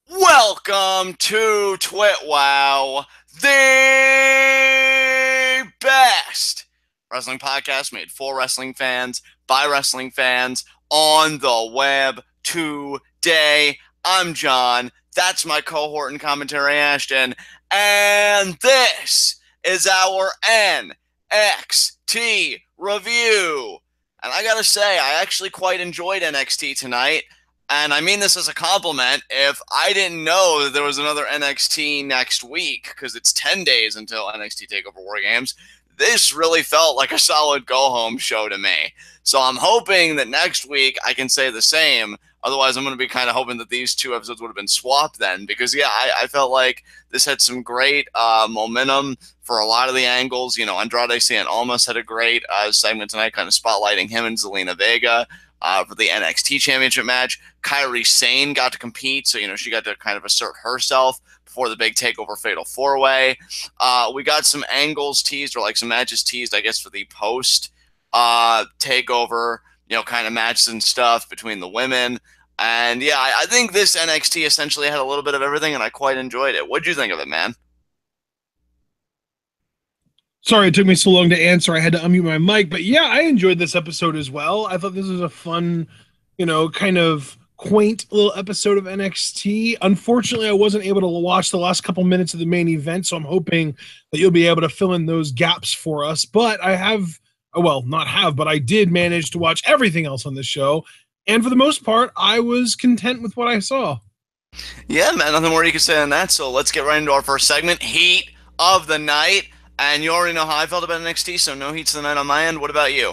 Welcome to TWitWoW, the best wrestling podcast made for wrestling fans, by wrestling fans, on the web today. I'm John. That's my cohort and commentary, Ashton. And this is our NXT review. And I gotta say, I actually quite enjoyed NXT tonight. And I mean this as a compliment. If I didn't know that there was another NXT next week, because it's 10 days until NXT TakeOver War Games, this really felt like a solid go-home show to me. So I'm hoping that next week I can say the same. Otherwise, I'm going to be kind of hoping that these two episodes would have been swapped then. Because, yeah, I felt like this had some great momentum for a lot of the angles. You know, Andrade Cien almost had a great segment tonight, kind of spotlighting him and Zelina Vega. For the NXT Championship match. Kairi Sane got to compete, so, you know, she got to kind of assert herself before the big TakeOver Fatal 4-Way. We got some angles teased, or like some matches teased, I guess, for the post TakeOver, you know, kind of matches and stuff between the women. And, yeah, I think this NXT essentially had a little bit of everything, and I quite enjoyed it. What'd you think of it, man? Sorry it took me so long to answer. I had to unmute my mic, but yeah, I enjoyed this episode as well. I thought this was a fun, kind of quaint little episode of NXT. Unfortunately, I wasn't able to watch the last couple minutes of the main event, so I'm hoping that you'll be able to fill in those gaps for us. But I have, well, not have, but I did manage to watch everything else on this show. And for the most part, I was content with what I saw. Yeah, man, nothing more you can say on that. So let's get right into our first segment, Heat of the Night. And you already know how I felt about NXT, so no heats of the night on my end. What about you?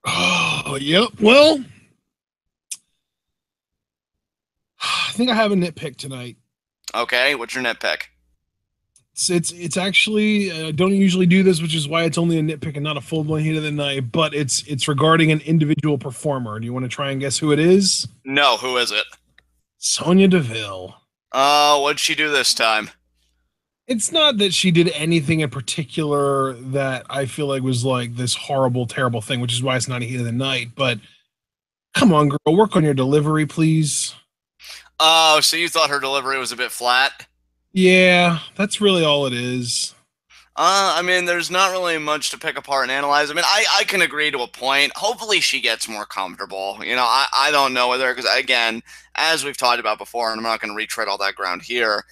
Oh, yep. Well, I think I have a nitpick tonight. Okay, what's your nitpick? It's actually I don't usually do this, which is why it's only a nitpick and not a full blown heat of the night. But it's regarding an individual performer. Do you want to try and guess who it is? No, who is it? Sonya Deville. What'd she do this time? It's not that she did anything in particular that I feel like was like this horrible, terrible thing, which is why it's not a heat of the night. But come on, girl, work on your delivery, please. Oh, so you thought her delivery was a bit flat? Yeah, that's really all it is. I mean, there's not really much to pick apart and analyze. I mean, I can agree to a point. Hopefully she gets more comfortable. You know, I don't know whether, because again, as we've talked about before, and I'm not going to retread all that ground here,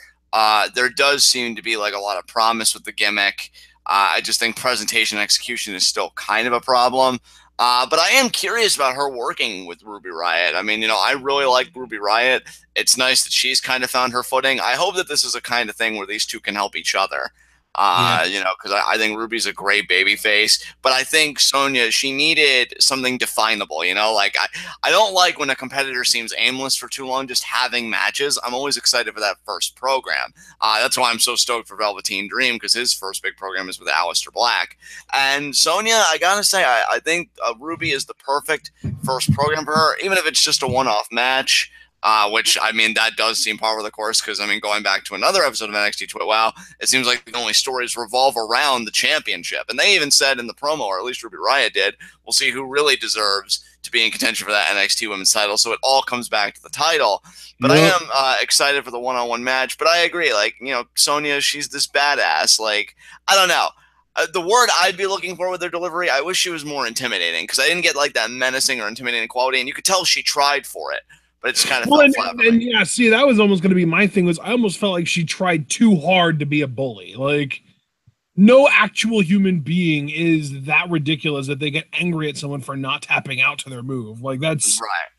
there does seem to be like a lot of promise with the gimmick. I just think presentation execution is still kind of a problem. But I am curious about her working with Ruby Riott. I mean, you know, I really like Ruby Riott. It's nice that she's kind of found her footing. I hope that this is a kind of thing where these two can help each other. You know, because I think Ruby's a great baby face, but I think Sonya, she needed something definable, you know, like I don't like when a competitor seems aimless for too long, just having matches. I'm always excited for that first program. That's why I'm so stoked for Velveteen Dream, because his first big program is with Aleister Black. And Sonya, I gotta say, I think Ruby is the perfect first program for her, even if it's just a one-off match. Which, I mean, that does seem par for the course, because, I mean, going back to another episode of NXT TwitWoW, it seems like the only stories revolve around the championship. And they even said in the promo, or at least Ruby Riott did, we'll see who really deserves to be in contention for that NXT Women's title. So it all comes back to the title. But I am excited for the one-on-one match. But I agree, like, you know, Sonya, she's this badass. Like, I don't know. The word I'd be looking for with their delivery, I wish she was more intimidating, because I didn't get, like, that menacing or intimidating quality. And you could tell she tried for it. But it's kind of well, and yeah, see, that was almost going to be my thing. Was I almost felt like she tried too hard to be a bully. Like, no actual human being is that ridiculous that they get angry at someone for not tapping out to their move. Like, that's right.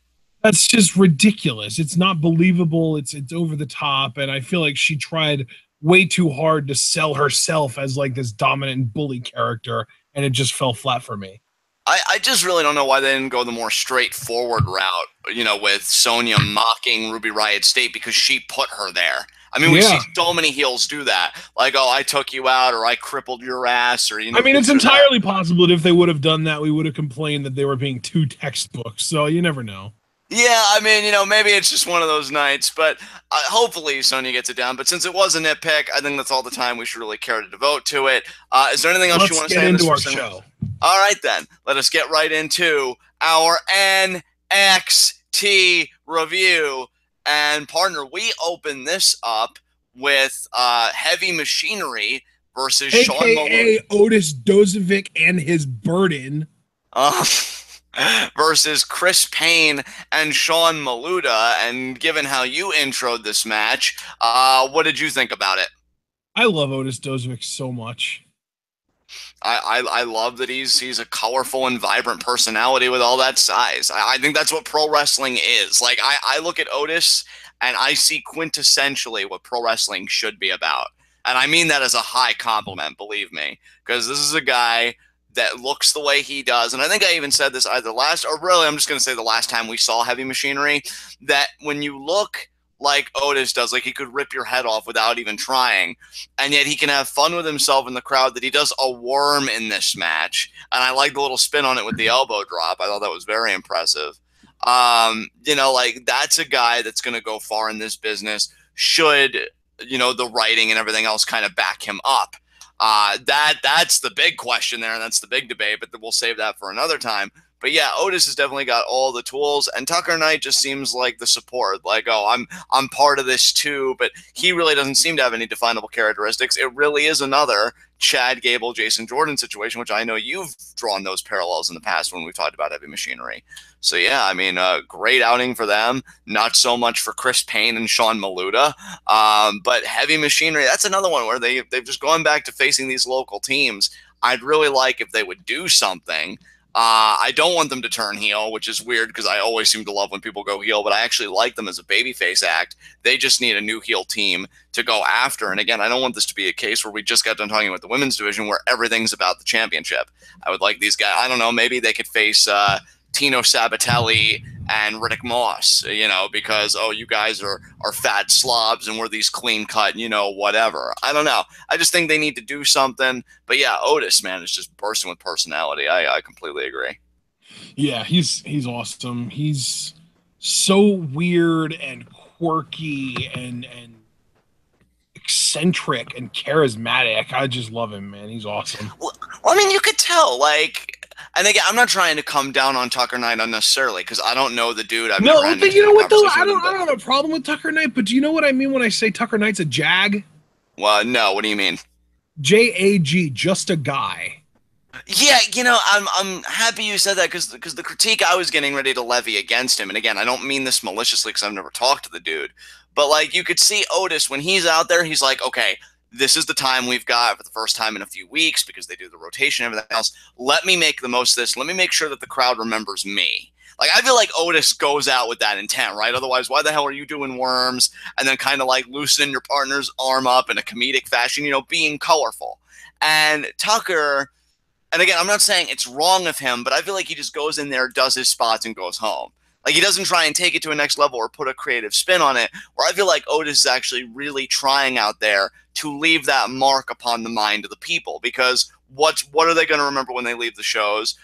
That's just ridiculous. It's not believable. It's over the top, and I feel like she tried way too hard to sell herself as like this dominant bully character, and it just fell flat for me. I just really don't know why they didn't go the more straightforward route, you know, with Sonya mocking Ruby Riott State, because she put her there. I mean, we see so many heels do that. Like, oh, I took you out, or I crippled your ass, or, you know. I mean, it's entirely possible that if they would have done that, we would have complained that they were being too textbooks. So you never know. Yeah, I mean, you know, maybe it's just one of those nights, but hopefully Sonya gets it down. But since it was a nitpick, I think that's all the time we should really care to devote to it. Is there anything else you want to say in this into our show? All right, then. Let us get right into our NXT review. And partner, we open this up with Heavy Machinery versus Sean Malone. AKA Otis Dozovic and his burden. Uh, versus Chris Payne and Sean Maluda. And given how you introed this match, what did you think about it? I love Otis Dozovic so much. I love that he's a colorful and vibrant personality with all that size. I think that's what pro wrestling is. Like I look at Otis and I see quintessentially what pro wrestling should be about. And I mean that as a high compliment, believe me, because this is a guy that looks the way he does. And I think I even said this either last, or really I'm just going to say the last time we saw Heavy Machinery, that when you look like Otis does, like he could rip your head off without even trying, and yet he can have fun with himself in the crowd, that he does a worm in this match. And I like the little spin on it with the elbow drop. I thought that was very impressive. You know, like that's a guy that's going to go far in this business, should, you know, the writing and everything else kind of back him up. That's the big question there, and that's the big debate, but we'll save that for another time. But yeah, Otis has definitely got all the tools, and Tucker Knight just seems like the support. Like, oh, I'm part of this too, but he really doesn't seem to have any definable characteristics. It really is another Chad Gable, Jason Jordan situation, which I know you've drawn those parallels in the past when we've talked about Heavy Machinery. So yeah, I mean, great outing for them. Not so much for Chris Payne and Sean Maluda, but Heavy Machinery. That's another one where they've just gone back to facing these local teams. I'd really like if they would do something. I don't want them to turn heel, which is weird because I always seem to love when people go heel, but I actually like them as a babyface act. They just need a new heel team to go after. And again, I don't want this to be a case where we just got done talking about the women's division where everything's about the championship. I would like these guys, I don't know, maybe they could face Tino Sabatelli and Riddick Moss, you know, because, oh, you guys are fat slobs and we're these clean cut, you know, whatever. I don't know. I just think they need to do something. But yeah, Otis, man, is just bursting with personality. I completely agree. Yeah, he's awesome. He's so weird and quirky and eccentric and charismatic. I just love him, man. He's awesome. Well, I mean, you could tell, like, and again, I'm not trying to come down on Tucker Knight unnecessarily because I don't know the dude. I've never had but you know what though? I don't him, have a problem with Tucker Knight, but do you know what I mean when I say Tucker Knight's a jag? Well, no. What do you mean? JAG, just a guy. Yeah, you know, I'm happy you said that because the critique I was getting ready to levy against him, and again, I don't mean this maliciously because I've never talked to the dude, but like you could see Otis when he's out there, he's like, okay, this is the time we've got for the first time in a few weeks because they do the rotation and everything else. Let me make the most of this. Let me make sure that the crowd remembers me. Like, I feel like Otis goes out with that intent, right? Otherwise, why the hell are you doing worms and then kind of like loosening your partner's arm up in a comedic fashion, you know, being colorful. And Tucker, and again, I'm not saying it's wrong of him, but I feel like he just goes in there, does his spots, and goes home. Like, he doesn't try and take it to a next level or put a creative spin on it, where I feel like Otis is actually really trying out there to leave that mark upon the mind of the people. Because what are they going to remember when they leave the shows?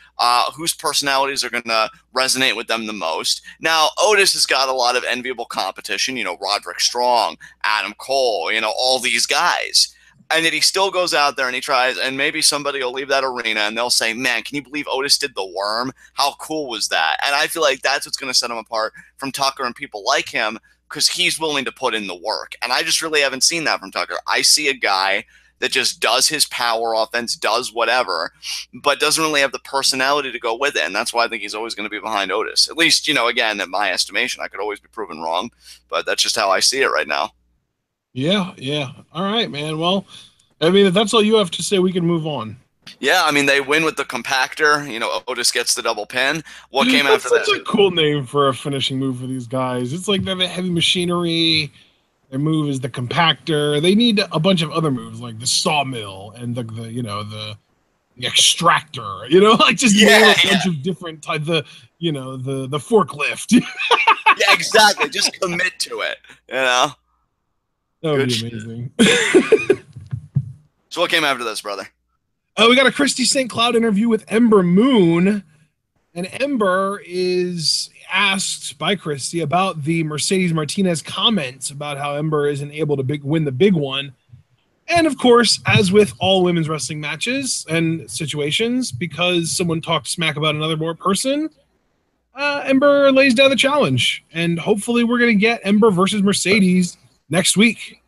Whose personalities are going to resonate with them the most? Now, Otis has got a lot of enviable competition. You know, Roderick Strong, Adam Cole, you know, all these guys. And yet he still goes out there and he tries, and maybe somebody will leave that arena and they'll say, man, can you believe Otis did the worm? How cool was that? And I feel like that's what's going to set him apart from Tucker and people like him, because he's willing to put in the work. And I just really haven't seen that from Tucker. I see a guy that just does his power offense, does whatever, but doesn't really have the personality to go with it. And that's why I think he's always going to be behind Otis. At least, you know, again, in my estimation, I could always be proven wrong, but that's just how I see it right now. Yeah. All right, man. Well, I mean, if that's all you have to say, we can move on. Yeah, I mean, they win with the compactor. You know, Otis gets the double pin. What came after that? That's such a cool name for a finishing move for these guys. It's like they have a Heavy Machinery. Their move is the compactor. They need a bunch of other moves like the sawmill and the extractor. You know, like just a bunch of different types. The forklift. Yeah, exactly. Just commit to it. You know. That would be amazing. So what came after this, brother? We got a Christy St. Cloud interview with Ember Moon. And Ember is asked by Christy about the Mercedes Martinez comments about how Ember isn't able to win the big one. And of course, as with all women's wrestling matches and situations, because someone talked smack about another person, Ember lays down the challenge, and hopefully we're going to get Ember versus Mercedes next week.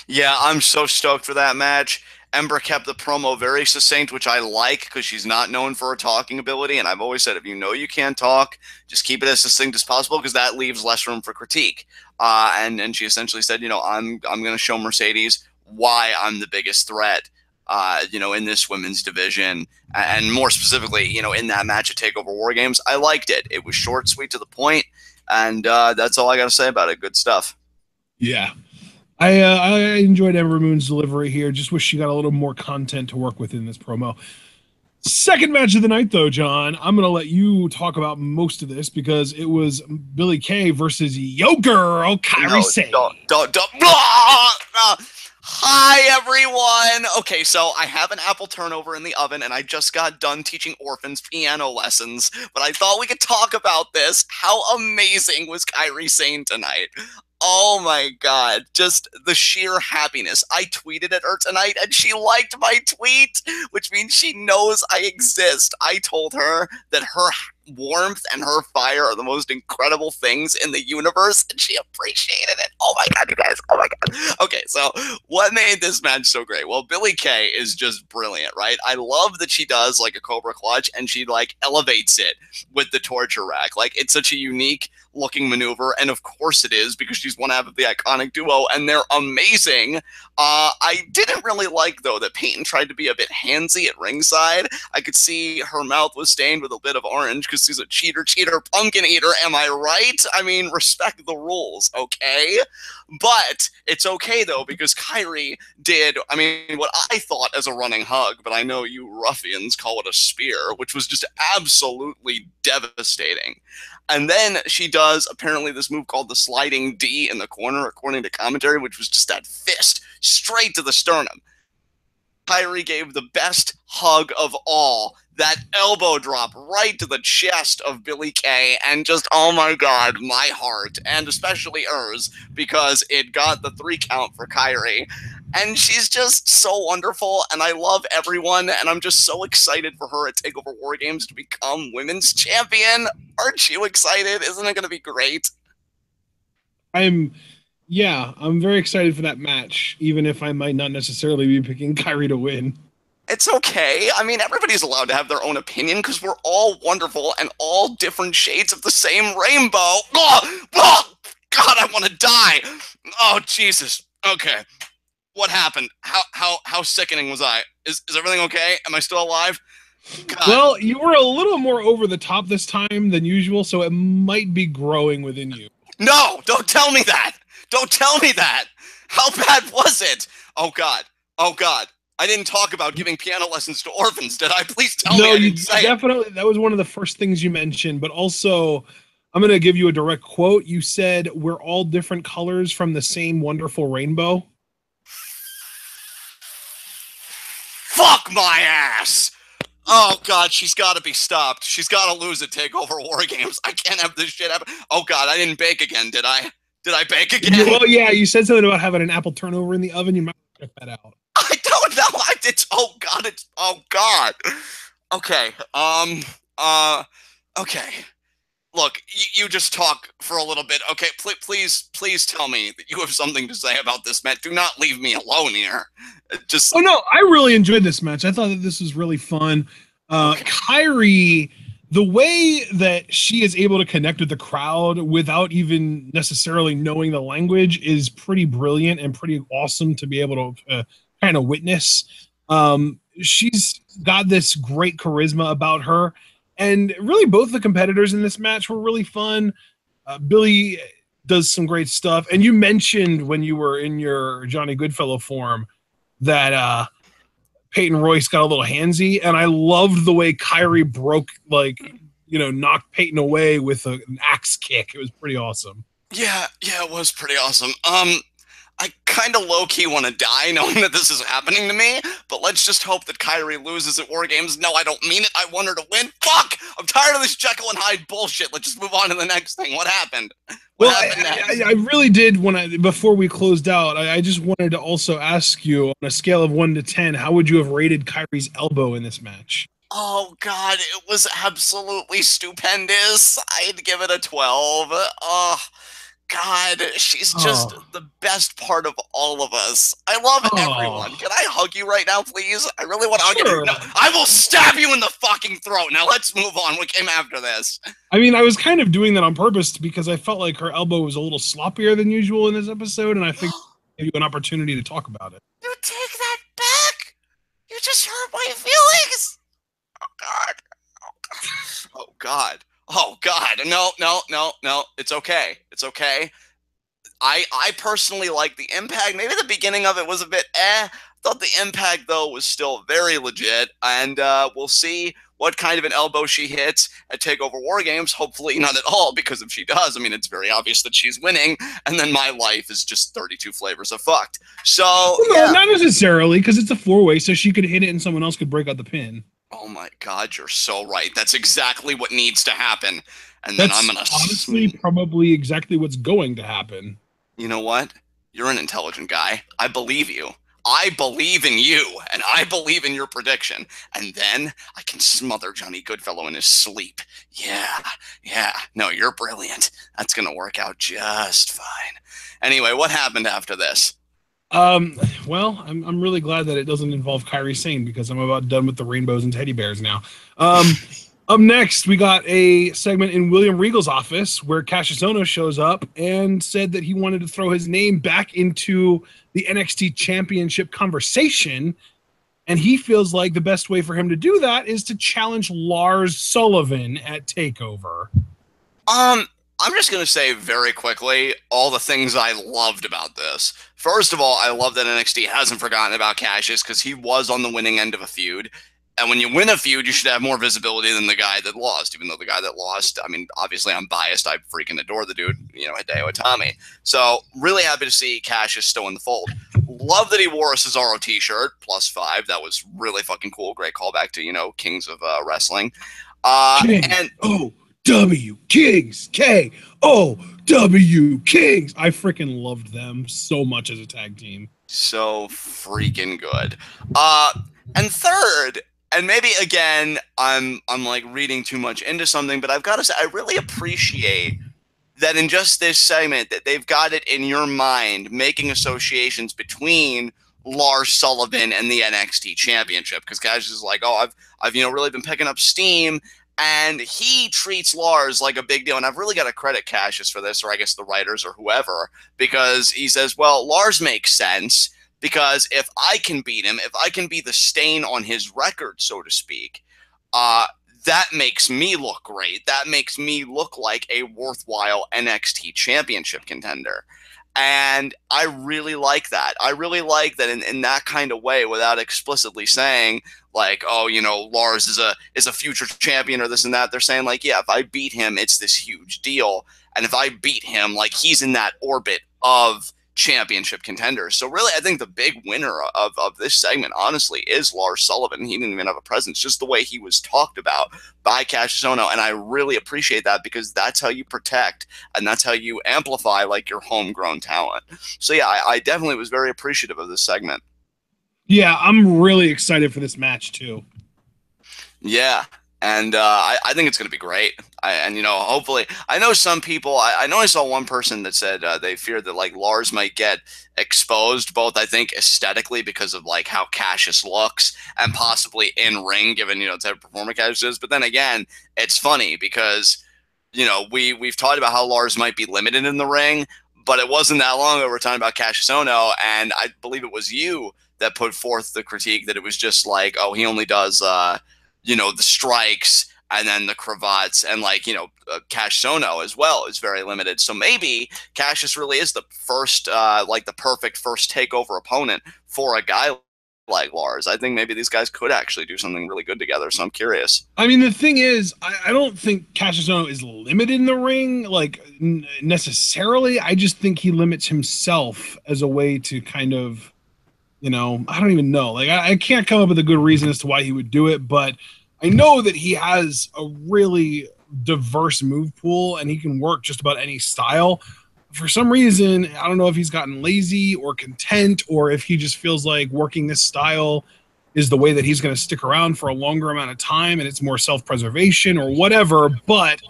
Yeah, I'm so stoked for that match. Ember kept the promo very succinct, which I like because she's not known for her talking ability. And I've always said, if you know you can't talk, just keep it as succinct as possible because that leaves less room for critique. And she essentially said, I'm going to show Mercedes why I'm the biggest threat, in this women's division. And more specifically, in that match at TakeOver War Games. I liked it. It was short, sweet, to the point. And that's all I got to say about it. Good stuff. Yeah. I enjoyed Ember Moon's delivery here. Just wish she got a little more content to work with in this promo. Second match of the night, though, John. I'm going to let you talk about most of this because it was Billie Kay versus Yo Girl, Kairi Sane. Don't. Hi, everyone. Okay, so I have an apple turnover in the oven, and I just got done teaching orphans piano lessons, but I thought we could talk about this. How amazing was Kairi Sane tonight? Oh my God, just the sheer happiness. I tweeted at her tonight and she liked my tweet, which means she knows I exist. I told her that her warmth and her fire are the most incredible things in the universe, and she appreciated it. Oh my God, you guys. Oh my God. Okay, so what made this match so great? Well, Billie Kay is just brilliant, right? I love that she does like a Cobra Clutch and she like elevates it with the torture rack. Like, it's such a unique looking maneuver, and of course it is because she's one half of the iconic duo and they're amazing. I didn't really like, though, that Peyton tried to be a bit handsy at ringside. I could see her mouth was stained with a bit of orange because she's a cheater, pumpkin eater. Am I right? I mean, respect the rules, okay? But it's okay, though, because Kairi did, what I thought as a running hug, but I know you ruffians call it a spear, which was just absolutely devastating. And then she does apparently this move called the sliding D in the corner, according to commentary, which was just that fist straight to the sternum. Kairi gave the best hug of all, that elbow drop right to the chest of Billie Kay, and just, oh my God, my heart, and especially hers, because it got the 3 count for Kairi. And she's just so wonderful, and I love everyone, and I'm just so excited for her at TakeOver War Games to become women's champion. Aren't you excited? Isn't it going to be great? I'm very excited for that match, even if I might not necessarily be picking Kairi to win. It's okay. Everybody's allowed to have their own opinion because we're all wonderful and all different shades of the same rainbow. Oh, God, I want to die. Oh, Jesus. Okay. What happened? How sickening was I? Is everything okay? Am I still alive? God. Well, you were a little more over the top this time than usual, so it might be growing within you. No, don't tell me that. Don't tell me that. How bad was it? Oh God. I didn't talk about giving piano lessons to orphans, did I? Please tell me I didn't say it. Definitely, that was one of the first things you mentioned, but also, I'm going to give you a direct quote. You said, we're all different colors from the same wonderful rainbow. Fuck my ass! Oh God, she's got to be stopped. She's got to lose at TakeOver War Games. I can't have this shit happen. Oh God, I didn't bake again, did I? Did I bake again? Well, yeah, you said something about having an apple turnover in the oven. You might check that out. I don't know. Oh God. Okay. Okay. Look, you just talk for a little bit. Okay, please tell me that you have something to say about this match. Do not leave me alone here. Oh no, I really enjoyed this match. I thought that this was really fun. Okay. Kairi, the way that she is able to connect with the crowd without even necessarily knowing the language is pretty brilliant and pretty awesome to be able to kind of witness. She's got this great charisma about her. And really, both the competitors in this match were really fun. Billie does some great stuff. And you mentioned when you were in your Johnny Goodfellow form that Peyton Royce got a little handsy. And I loved the way Kairi knocked Peyton away with an axe kick. It was pretty awesome. Yeah, it was pretty awesome. I kind of low-key want to die knowing that this is happening to me, but let's just hope that Kairi loses at War Games. No, I don't mean it. I want her to win. Fuck! I'm tired of this Jekyll and Hyde bullshit. Let's just move on to the next thing. What happened? I really did, before we closed out, I just wanted to also ask you, on a scale of 1 to 10, how would you have rated Kairi's elbow in this match? Oh God, it was absolutely stupendous. I'd give it a 12. Oh God, she's just Oh, the best part of all of us. I love everyone. oh, Can I hug you right now, please? I really want to hug you. No, sure. I will stab you in the fucking throat. Now let's move on. What came after this? I mean, I was kind of doing that on purpose because I felt like her elbow was a little sloppier than usual in this episode, and I figured I'd give you an opportunity to talk about it. You take that back? You just hurt my feelings. Oh God. Oh God. Oh God. No, no, no, no. It's okay. It's okay. I personally like the impact. Maybe the beginning of it was a bit Thought the impact though was still very legit, and we'll see what kind of an elbow she hits at Takeover War Games. Hopefully not at all, because if she does, I mean, it's very obvious that she's winning, and then my life is just 32 flavors of fucked. So Well, no, yeah. not necessarily, because it's a four-way, so she could hit it and someone else could break out the pin. Oh my God, you're so right. That's exactly what needs to happen. And then I'm That's gonna honestly probably exactly what's going to happen. You know what? You're an intelligent guy. I believe you. I believe in you, and I believe in your prediction. And then I can smother Johnny Goodfellow in his sleep. Yeah, yeah. No, you're brilliant. That's going to work out just fine. Anyway, what happened after this? Um, well, I'm really glad that it doesn't involve Kyrie Sane because I'm about done with the rainbows and teddy bears now. Up next, we got a segment in William Regal's office where Cassius Ohno shows up and said that he wanted to throw his name back into the NXT Championship conversation, and he feels like the best way for him to do that is to challenge Lars Sullivan at Takeover. I'm just going to say very quickly all the things I loved about this. First of all, I love that NXT hasn't forgotten about Cassius because he was on the winning end of a feud. And when you win a feud, you should have more visibility than the guy that lost, even though the guy that lost, I mean, obviously I'm biased. I freaking adore the dude, Hideo Itami. So really happy to see Cassius still in the fold. Love that he wore a Cesaro t-shirt, +5. That was really fucking cool. Great callback to, Kings of Wrestling. And K-O-W Kings. K-O-W Kings. I freaking loved them so much as a tag team. So freaking good. And third, and maybe again, I'm like reading too much into something, but I've got to say, I really appreciate that in just this segment that they've got it in your mind, making associations between Lars Sullivan and the NXT Championship, because Cash is like, oh, I've really been picking up steam, and he treats Lars like a big deal, and I've really got to credit Cassius for this, or I guess the writers or whoever, because he says, well, Lars makes sense. Because if I can beat him, if I can be the stain on his record, so to speak, that makes me look great. That makes me look like a worthwhile NXT championship contender. And I really like that. I really like that in that kind of way, without explicitly saying like, oh, Lars is a future champion or this and that. They're saying like, yeah, if I beat him, it's this huge deal. And if I beat him, like he's in that orbit of championship contenders. So really, I think the big winner of this segment, honestly, is Lars Sullivan. He didn't even have a presence, just the way he was talked about by Cassius Ohno. And I really appreciate that because that's how you protect and that's how you amplify like your homegrown talent. So yeah, I definitely was very appreciative of this segment. Yeah, I'm really excited for this match too. Yeah. And I think it's going to be great. Hopefully, I know some people. I know I saw one person that said they feared that like Lars might get exposed, both I think aesthetically because of like how Cassius looks, and possibly in ring, given the type of performer Cassius is. But then again, it's funny because we've talked about how Lars might be limited in the ring, but it wasn't that long ago we were talking about Cassius Ohno, and I believe it was you that put forth the critique that it was just like, oh, he only does the strikes and then the cravats, and Cassius Ohno as well is very limited. So maybe Cassius really is the first, the perfect first takeover opponent for a guy like Lars. I think maybe these guys could actually do something really good together. So I'm curious. I mean, the thing is, I don't think Cassius Ohno is limited in the ring, necessarily. I just think he limits himself as a way to kind of, I don't even know. Like, I can't come up with a good reason as to why he would do it, but I know that he has a really diverse move pool and he can work just about any style. For some reason, I don't know if he's gotten lazy or content or if he just feels like working this style is the way that he's going to stick around for a longer amount of time and it's more self-preservation or whatever, but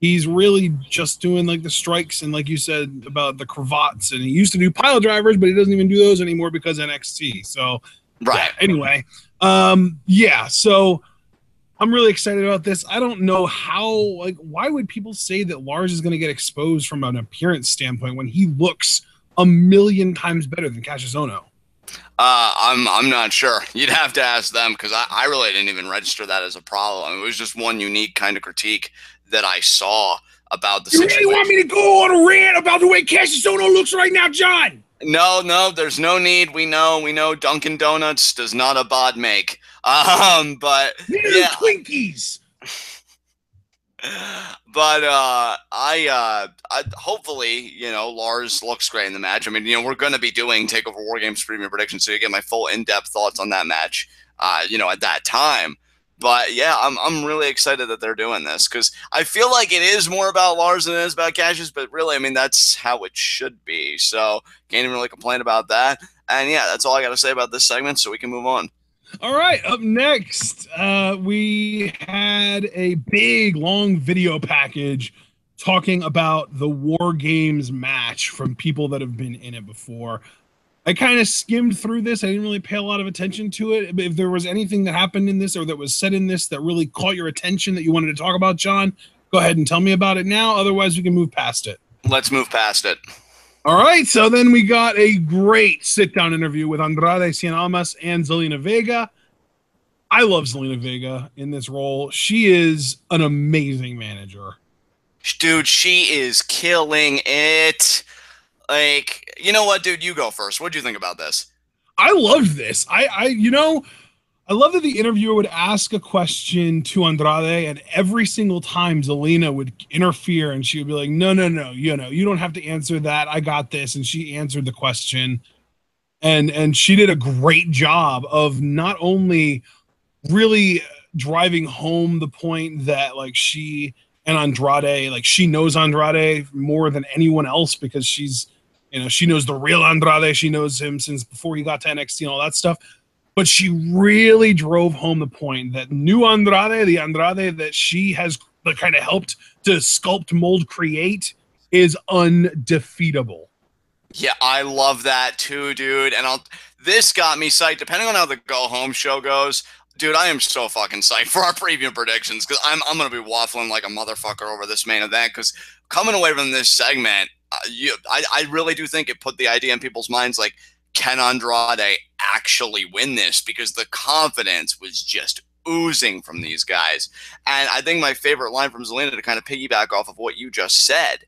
he's really just doing like the strikes and like you said about the cravats, and he used to do pile drivers, but he doesn't even do those anymore because NXT. So Right. yeah, anyway, yeah, so I'm really excited about this. I don't know how, like, why would people say that Lars is going to get exposed from an appearance standpoint when he looks a million times better than Cassius Ohno? I'm not sure. You'd have to ask them because I really didn't even register that as a problem. I mean, it was just one unique kind of critique that I saw about the You situation. really want me to go on a rant about the way Cassius Ohno looks right now, John? No, there's no need. We know Dunkin' Donuts does not a bod make. But Neither yeah, Twinkies. But I hopefully, Lars looks great in the match. I mean, we're going to be doing Takeover War Games preview predictions, so you get my full in-depth thoughts on that match, at that time. But yeah, I'm really excited that they're doing this because I feel like it is more about Lars than it is about Cassius. But really, I mean, that's how it should be. So can't even really complain about that. And yeah, that's all I got to say about this segment. So we can move on. All right, up next, we had a big, long video package talking about the War Games match from people that have been in it before. I kind of skimmed through this. I didn't really pay a lot of attention to it. But if there was anything that happened in this or that was said in this that really caught your attention that you wanted to talk about, John, go ahead and tell me about it now. Otherwise, we can move past it. Let's move past it. All right, so then we got a great sit-down interview with Andrade Cien Almas and Zelina Vega. I love Zelina Vega in this role. She is an amazing manager. Dude, she is killing it. Like, you know what, dude? You go first. What do you think about this? I loved this. I love that the interviewer would ask a question to Andrade, and every single time Zelina would interfere, and she would be like, "No, you don't have to answer that. I got this." And she answered the question, and she did a great job of not only really driving home the point that like she and Andrade, like she knows Andrade more than anyone else because she's, she knows the real Andrade. She knows him since before he got to NXT and all that stuff. But she really drove home the point that new Andrade, the Andrade that she has kind of helped to sculpt, mold, create, is undefeatable. Yeah, I love that too, dude. And this got me psyched. Depending on how the go home show goes, dude, I am so fucking psyched for our preview predictions because I'm gonna be waffling like a motherfucker over this main event because coming away from this segment, I really do think it put the idea in people's minds like, can Andrade actually win this? Because the confidence was just oozing from these guys. And I think my favorite line from Zelina to kind of piggyback off of what you just said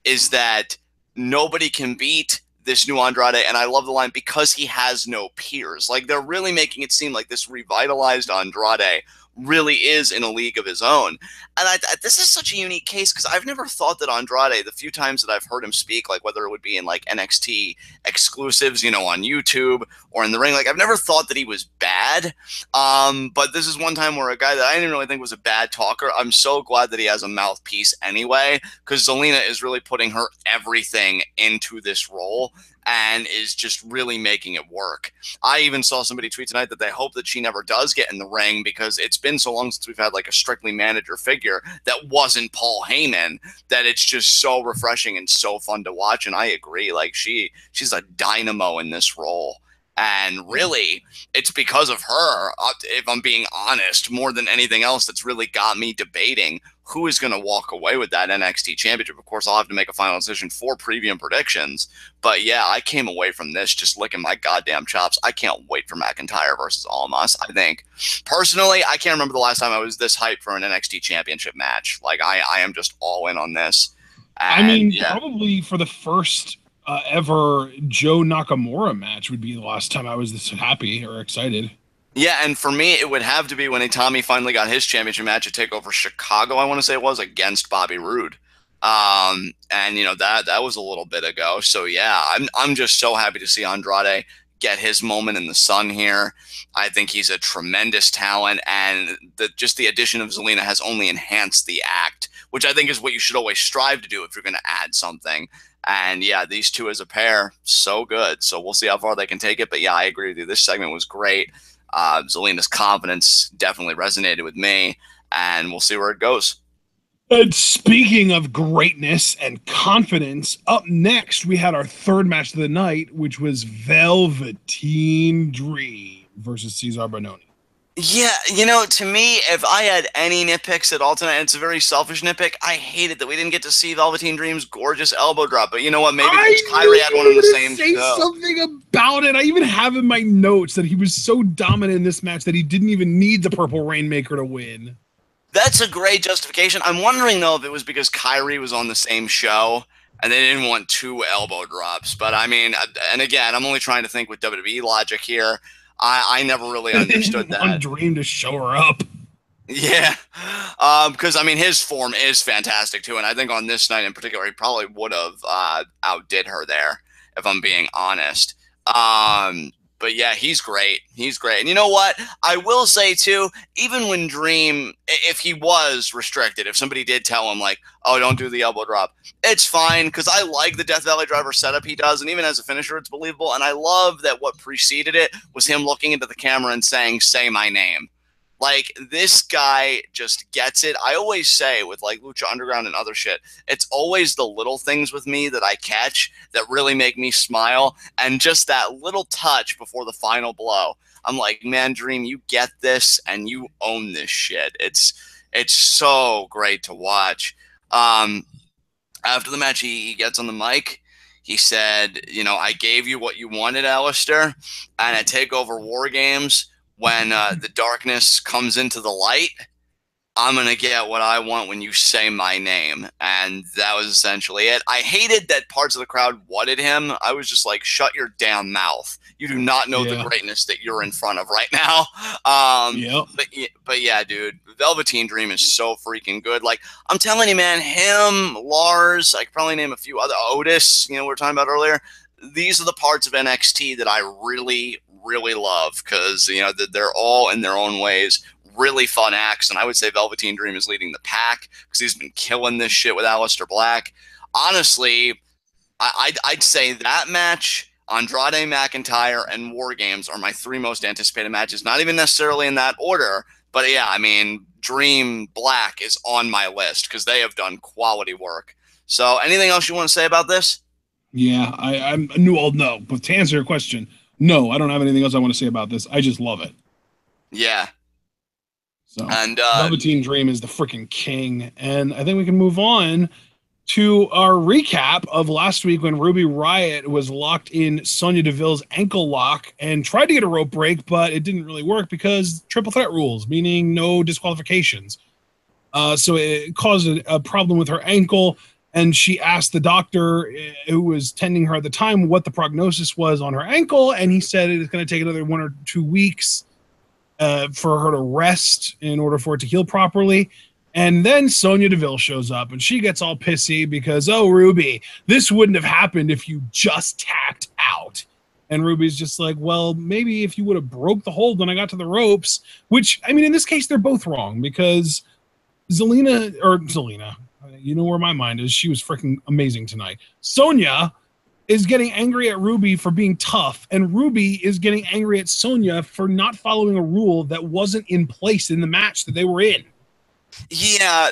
is that nobody can beat this new Andrade, and I love the line, because he has no peers. Like, they're really making it seem like this revitalized Andrade really is in a league of his own. And this is such a unique case because I've never thought that Andrade, the few times that I've heard him speak, like whether it would be in like NXT exclusives, on YouTube or in the ring, like I've never thought that he was bad. But this is one time where a guy that I didn't really think was a bad talker, I'm so glad that he has a mouthpiece anyway, because Zelina is really putting her everything into this role and is just really making it work. I even saw somebody tweet tonight that they hope that she never does get in the ring because it's been so long since we've had like a strictly manager figure that wasn't Paul Heyman that it's just so refreshing and so fun to watch. And I agree, like she's a dynamo in this role. And really, it's because of her, if I'm being honest, more than anything else, that's really got me debating who is going to walk away with that NXT championship. Of course, I'll have to make a final decision for preview and predictions. But yeah, I came away from this just licking my goddamn chops. I can't wait for McIntyre versus Almas. I think, personally, I can't remember the last time I was this hyped for an NXT championship match. Like, I am just all in on this. And, probably for the first ever Joe Nakamura match would be the last time I was this happy or excited. Yeah, and for me, it would have to be when Itami finally got his championship match at TakeOver Chicago, I want to say it was, against Bobby Roode. And, that was a little bit ago. So, yeah, I'm just so happy to see Andrade get his moment in the sun here. I think he's a tremendous talent, and just the addition of Zelina has only enhanced the act, which I think is what you should always strive to do if you're going to add something. And yeah, these two as a pair, so good. So we'll see how far they can take it. But yeah, I agree with you. This segment was great. Zelina's confidence definitely resonated with me, and we'll see where it goes. And speaking of greatness and confidence, up next we had our third match of the night, which was Velveteen Dream versus Cesar Bononi. Yeah, to me, if I had any nitpicks at all tonight, and it's a very selfish nitpick, I hated that we didn't get to see Velveteen Dream's gorgeous elbow drop. But you know what? Maybe because Kyrie had one on the same say show. Something about it. I even have in my notes that he was so dominant in this match that he didn't even need the Purple Rainmaker to win. That's a great justification. I'm wondering, though, if it was because Kyrie was on the same show and they didn't want 2 elbow drops. But, I mean, and again, I'm only trying to think with WWE logic here. I never really understood that. On Dream to show her up. Yeah. Because, I mean, his form is fantastic, too. And I think on this night in particular, he probably would have outdid her there, if I'm being honest. But yeah, he's great. He's great. And you know what? I will say, too, even when Dream, if he was restricted, if somebody did tell him, like, oh, don't do the elbow drop, it's fine, because I like the Death Valley Driver setup he does, and even as a finisher, it's believable. And I love that what preceded it was him looking into the camera and saying, say my name. Like, this guy just gets it. I always say with, like, Lucha Underground and other shit, it's always the little things with me that I catch that really make me smile. And just that little touch before the final blow. I'm like, man, Dream, you get this and you own this shit. It's so great to watch. After the match, he gets on the mic. He said, I gave you what you wanted, Alistair. And at TakeOver War Games, when the darkness comes into the light, I'm going to get what I want when you say my name. And that was essentially it. I hated that parts of the crowd wanted him. I was just like, shut your damn mouth. You do not know the greatness that you're in front of right now. But yeah, dude, Velveteen Dream is so freaking good. Like, I'm telling you, man, him, Lars, I could probably name a few other, Otis, we were talking about earlier. These are the parts of NXT that I really love, because they're all in their own ways really fun acts, and I would say Velveteen Dream is leading the pack because he's been killing this shit with Aleister Black. Honestly, I'd say that match, Andrade McIntyre, and War Games are my 3 most anticipated matches. Not even necessarily in that order, but yeah, I mean, Dream Black is on my list because they have done quality work. So, anything else you want to say about this? Yeah, I'm a new old no, but to answer your question, no, I don't have anything else I want to say about this. I just love it. Yeah. So, and Velveteen Dream is the freaking king. And I think we can move on to our recap of last week when Ruby Riott was locked in Sonya Deville's ankle lock and tried to get a rope break, but it didn't really work because triple threat rules, meaning no disqualifications. So it caused a problem with her ankle. And she asked the doctor who was tending her at the time what the prognosis was on her ankle. And he said it's going to take another 1 or 2 weeks for her to rest in order for it to heal properly. And then Sonya Deville shows up and she gets all pissy because, oh, Ruby, this wouldn't have happened if you just tapped out. And Ruby's just like, well, maybe if you would have broke the hold when I got to the ropes, which, I mean, in this case, they're both wrong because Zelina, you know where my mind is. She was freaking amazing tonight. Sonya is getting angry at Ruby for being tough, and Ruby is getting angry at Sonya for not following a rule that wasn't in place in the match that they were in. Yeah,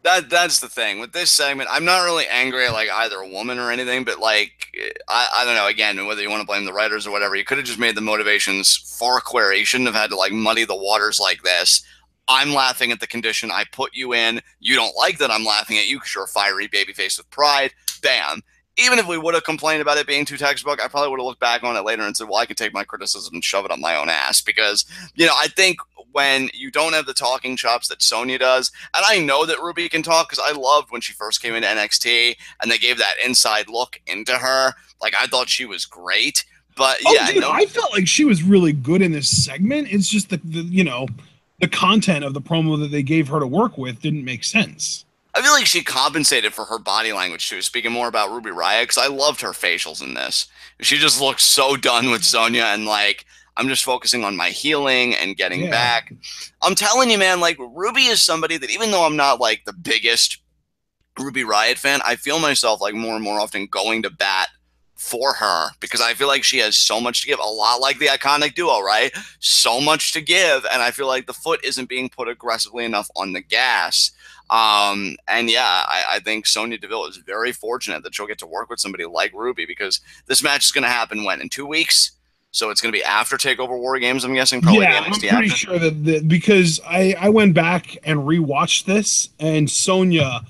that's the thing with this segment. I'm not really angry at like either a woman or anything, but like I don't know. Again, whether you want to blame the writers or whatever, you could have just made the motivations far clearer. You shouldn't have had to like muddy the waters like this. I'm laughing at the condition I put you in. You don't like that I'm laughing at you because you're a fiery babyface with pride. Bam. Even if we would have complained about it being too textbook, I probably would have looked back on it later and said, well, I can take my criticism and shove it up my own ass. Because, I think when you don't have the talking chops that Sonya does, and I know that Ruby can talk because I loved when she first came into NXT and they gave that inside look into her. Like, I thought she was great. But, yeah. Dude, I felt like she was really good in this segment. It's just the content of the promo that they gave her to work with didn't make sense. I feel like she compensated for her body language too, speaking more about Ruby Riott, because I loved her facials in this. She just looked so done with Sonya and like, I'm just focusing on my healing and getting back. I'm telling you, man, like Ruby is somebody that even though I'm not like the biggest Ruby Riott fan, I feel myself like more and more often going to bat for her because I feel like she has so much to give, a lot like the iconic duo, right? So much to give, and I feel like the foot isn't being put aggressively enough on the gas. And yeah, I think Sonya Deville is very fortunate that she'll get to work with somebody like Ruby because this match is going to happen when, in 2 weeks? So it's going to be after TakeOver War Games, I'm guessing, probably the Yeah, I'm NXT pretty after. sure because I went back and rewatched this, and Sonya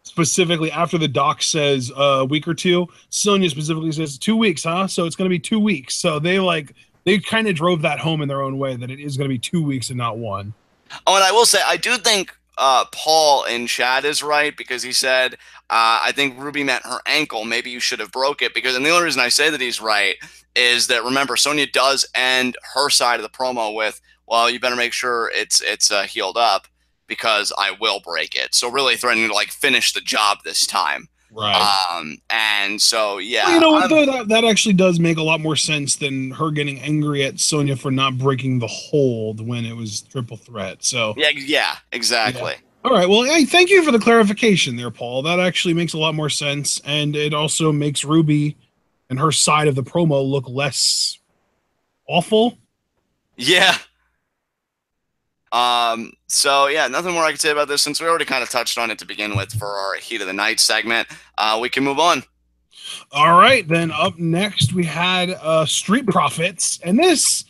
specifically after the doc says a week or two, Sonya specifically says 2 weeks, huh? So it's going to be 2 weeks. So they kind of drove that home in their own way that it is going to be 2 weeks and not one. Oh, and I will say, I do think Paul in chat is right because he said, I think Ruby meant her ankle. Maybe you should have broke it because, and the only reason I say that he's right is that remember Sonya does end her side of the promo with, well, you better make sure it's healed up because I will break it. So really threatening to like finish the job this time. Right. And so yeah, Well, you know what though, that actually does make a lot more sense than her getting angry at Sonya for not breaking the hold when it was triple threat. So yeah, exactly. yeah. All right. Well, hey, thank you for the clarification there, Paul. That actually makes a lot more sense, and it also makes Ruby and her side of the promo look less awful. Yeah. So yeah, nothing more I can say about this since we already kind of touched on it to begin with for our Heat of the Night segment. We can move on. All right, then up next we had Street Profits, and this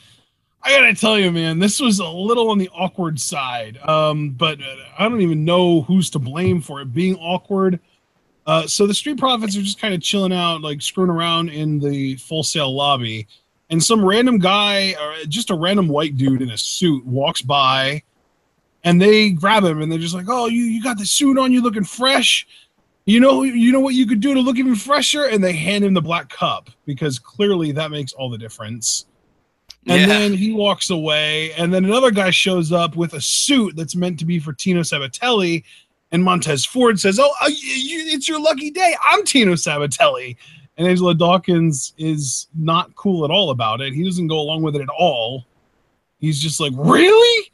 I gotta tell you, man, this was a little on the awkward side. But I don't even know who's to blame for it being awkward. So the Street Profits are just kind of chilling out, like screwing around in the Full Sail lobby, and some random guy, or just a random white dude in a suit, walks by, and they grab him, and they're just like, "Oh, you got the suit on, you looking fresh. You know what you could do to look even fresher?" And they hand him the black cup because clearly that makes all the difference. And Yeah. then he walks away, and then another guy shows up with a suit that's meant to be for Tino Sabatelli, and Montez Ford says, "Oh, it's your lucky day. I'm Tino Sabatelli." And Angelo Dawkins is not cool at all about it. He doesn't go along with it at all. He's just like, "Really?"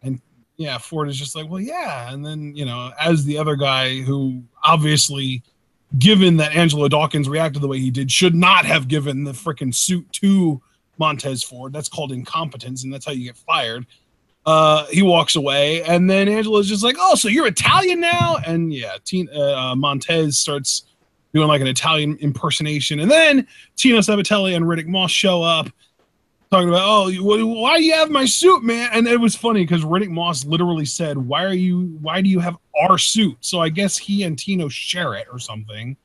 And yeah, Ford is just like, "Well, yeah." And then, as the other guy who obviously, given that Angelo Dawkins reacted the way he did, should not have given the freaking suit to Montez Ford. That's called incompetence, and that's how you get fired. He walks away, and then Angelo's just like, "Oh, so you're Italian now?" And yeah, Montez starts doing like an Italian impersonation, and then Tino Sabatelli and Riddick Moss show up, talking about, "Oh, why do you have my suit, man?" And it was funny because Riddick Moss literally said, "Why do you have our suit?" So I guess he and Tino share it or something.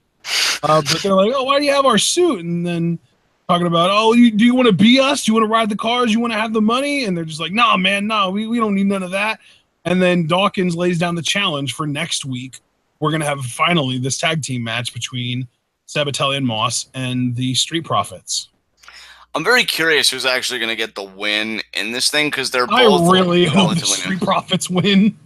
But they're like, "Oh, why do you have our suit?" And then talking about, "Oh, do you want to be us? Do you want to ride the cars? You want to have the money?" And they're just like, "No, man, no, we don't need none of that." And then Dawkins lays down the challenge for next week. We're going to have finally this tag team match between Sabatelli and Moss and the Street Profits. I'm very curious who's actually going to get the win in this thing because they're both. I really hope the Street Profits win.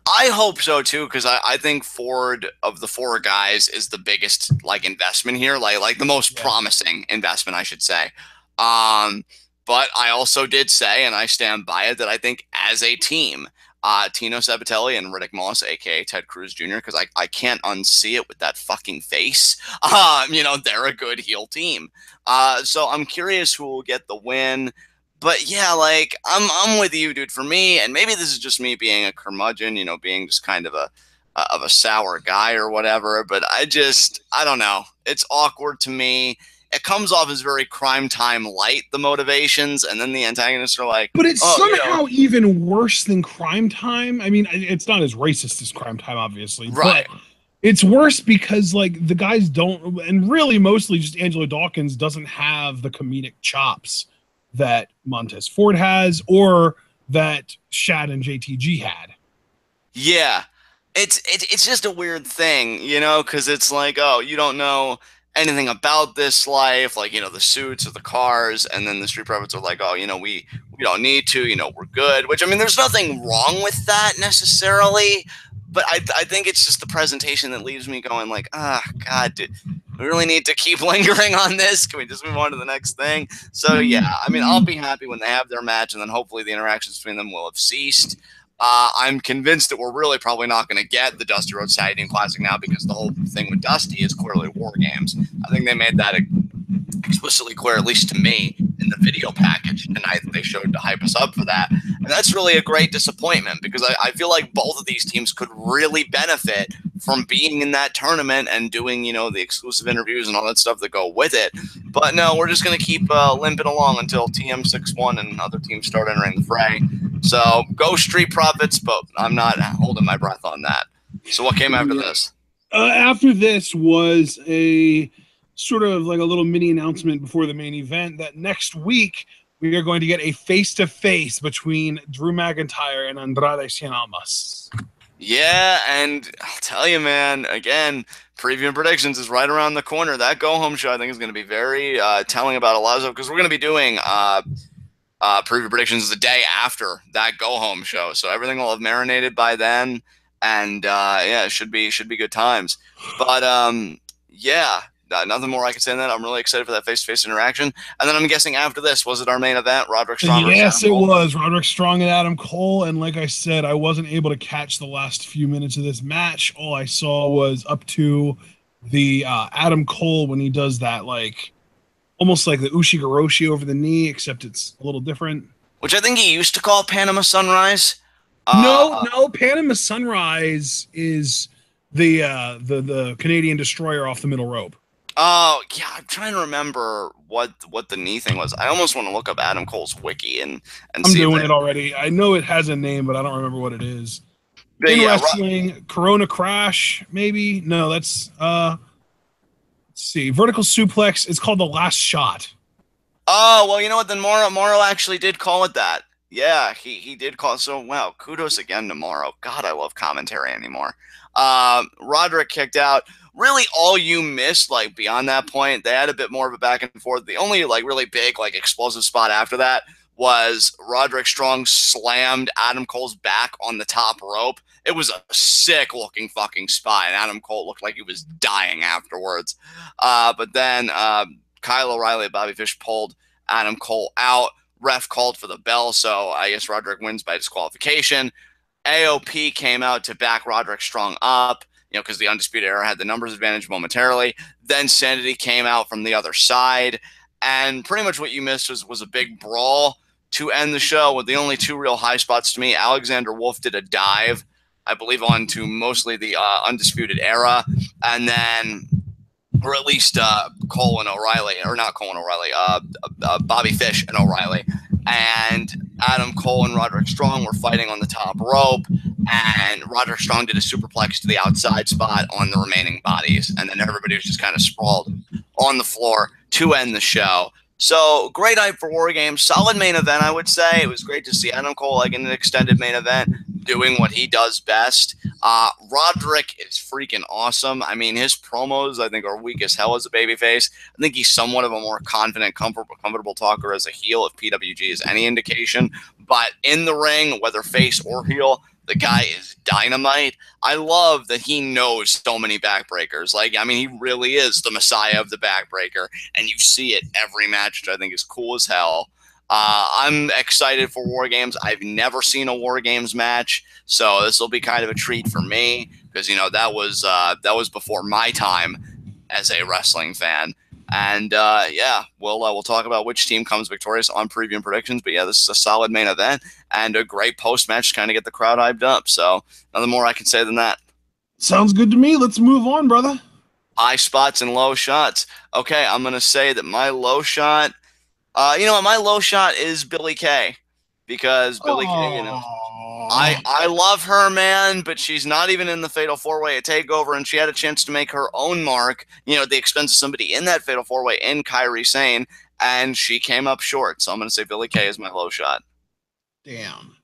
I hope so too because I think Ford of the four guys is the biggest like investment here, like the most promising investment, I should say. But I also did say, and I stand by it, that I think as a team, Tino Sabatelli and Riddick Moss, aka Ted Cruz Jr., because I can't unsee it with that fucking face. They're a good heel team. So I'm curious who will get the win. But yeah, like I'm with you, dude. For me, and maybe this is just me being a curmudgeon, being just kind of a sour guy or whatever. But I don't know. It's awkward to me. It comes off as very Crime Time light, the motivations, and then the antagonists are like, but it's somehow even worse than Crime Time. I mean, it's not as racist as Crime Time, obviously, right? But it's worse because like the guys don't, and really mostly just Angelo Dawkins doesn't have the comedic chops that Montez Ford has or that Shad and JTG had. Yeah, it's just a weird thing, because it's like, oh, you don't know anything about this life, like, the suits or the cars, and then the Street Profits are like, oh, we don't need to, we're good, which, I mean, there's nothing wrong with that necessarily, but I think it's just the presentation that leaves me going like, God, dude, we really need to keep lingering on this. Can we just move on to the next thing? So, yeah, I mean, I'll be happy when they have their match, and then hopefully the interactions between them will have ceased. I'm convinced that we're really probably not going to get the Dusty Rhodes Tag Team Classic now because the whole thing with Dusty is clearly War Games. I think they made that explicitly clear, at least to me, in the video package tonight that they showed to hype us up for that. And that's really a great disappointment because I feel like both of these teams could really benefit from being in that tournament and doing, you know, the exclusive interviews and all that stuff that go with it. But no, we're just going to keep limping along until TM61 and other teams start entering the fray. So go Street Profits, but I'm not holding my breath on that. So what came after this? After this was a sort of like a little mini announcement before the main event that next week we are going to get a face-to-face between Drew McIntyre and Andrade Cien Almas. Yeah, and I'll tell you, man, again, preview and predictions is right around the corner. That go-home show, I think, is going to be very telling about a lot of stuff because we're going to be doing preview predictions the day after that go-home show. So everything will have marinated by then, and yeah, it should be good times. But yeah. Nothing more I can say than that. I'm really excited for that face-to-face interaction. And then I'm guessing after this, was it our main event, Roderick Strong? Yes, it was Roderick Strong and Adam Cole. And like I said, I wasn't able to catch the last few minutes of this match. All I saw was up to the Adam Cole when he does that, like almost like the Ushigoroshi over the knee, except it's a little different. Which I think he used to call Panama Sunrise. No, Panama Sunrise is the Canadian Destroyer off the middle rope. Oh, yeah, I'm trying to remember what the knee thing was. I almost want to look up Adam Cole's wiki and I'm see. I'm doing it already. I know it has a name, but I don't remember what it is. In wrestling, Corona Crash, maybe? No, that's let's see. Vertical suplex. It's called the Last Shot. Oh, well, you know what? Then Morrow actually did call it that. Yeah, he did call it. So, wow, kudos again to Morrow. God, I love commentary anymore. Roderick kicked out. Really, all you missed, like, beyond that point, they had a bit more of a back and forth. The only, like, really big, like, explosive spot after that was Roderick Strong slammed Adam Cole's back on the top rope. It was a sick-looking fucking spot, and Adam Cole looked like he was dying afterwards. But then Kyle O'Reilly and Bobby Fish pulled Adam Cole out. Ref called for the bell, so I guess Roderick wins by disqualification. AOP came out to back Roderick Strong up, you know, because the Undisputed Era had the numbers advantage momentarily. Then Sanity came out from the other side, and pretty much what you missed was a big brawl to end the show with the only two real high spots to me. Alexander Wolf did a dive, I believe, onto mostly the Undisputed Era, and then, or at least Cole and O'Reilly, or not Cole and O'Reilly, Bobby Fish and O'Reilly. And Adam Cole and Roderick Strong were fighting on the top rope, and Roderick Strong did a superplex to the outside spot on the remaining bodies, and then everybody was just kind of sprawled on the floor to end the show. So, great night for War Games. Solid main event, I would say. It was great to see Adam Cole, like, in an extended main event, doing what he does best. Roderick is freaking awesome. I mean, his promos, I think, are weak as hell as a babyface. I think he's somewhat of a more confident, comfortable talker as a heel, if PWG is any indication. But in the ring, whether face or heel, the guy is dynamite. I love that he knows so many backbreakers. Like, I mean, he really is the messiah of the backbreaker, and you see it every match, which I think is cool as hell. I'm excited for War Games. I've never seen a War Games match, so this will be kind of a treat for me because, you know, that was before my time as a wrestling fan. And yeah, we'll talk about which team comes victorious on preview and predictions. But yeah, this is a solid main event and a great post match to kind of get the crowd hyped up. So nothing more I can say than that. Sounds good to me. Let's move on, brother. High spots and low shots. Okay, I'm gonna say that my low shot. You know what? My low shot is Billie Kay because Billie Kay, you know, I love her, man, but she's not even in the Fatal 4-Way at TakeOver, and she had a chance to make her own mark, you know, at the expense of somebody in that Fatal 4-Way in Kairi Sane, and she came up short. So I'm going to say Billie Kay is my low shot. Damn.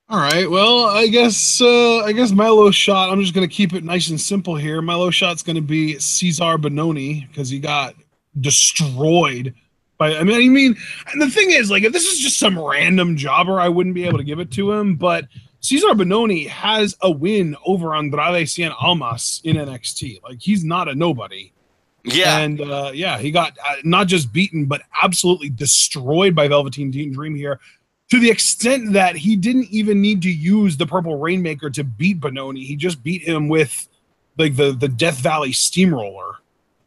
All right. Well, I guess my low shot, I'm just going to keep it nice and simple here. My low shot's going to be Cesar Bononi because he got destroyed. I mean, and the thing is, like, if this is just some random jobber, I wouldn't be able to give it to him. But Cesar Bononi has a win over Andrade Cien Almas in NXT. Like, he's not a nobody. Yeah. And, yeah, he got not just beaten, but absolutely destroyed by Velveteen Dream here. to the extent that he didn't even need to use the Purple Rainmaker to beat Benoni. He just beat him with like the Death Valley Steamroller.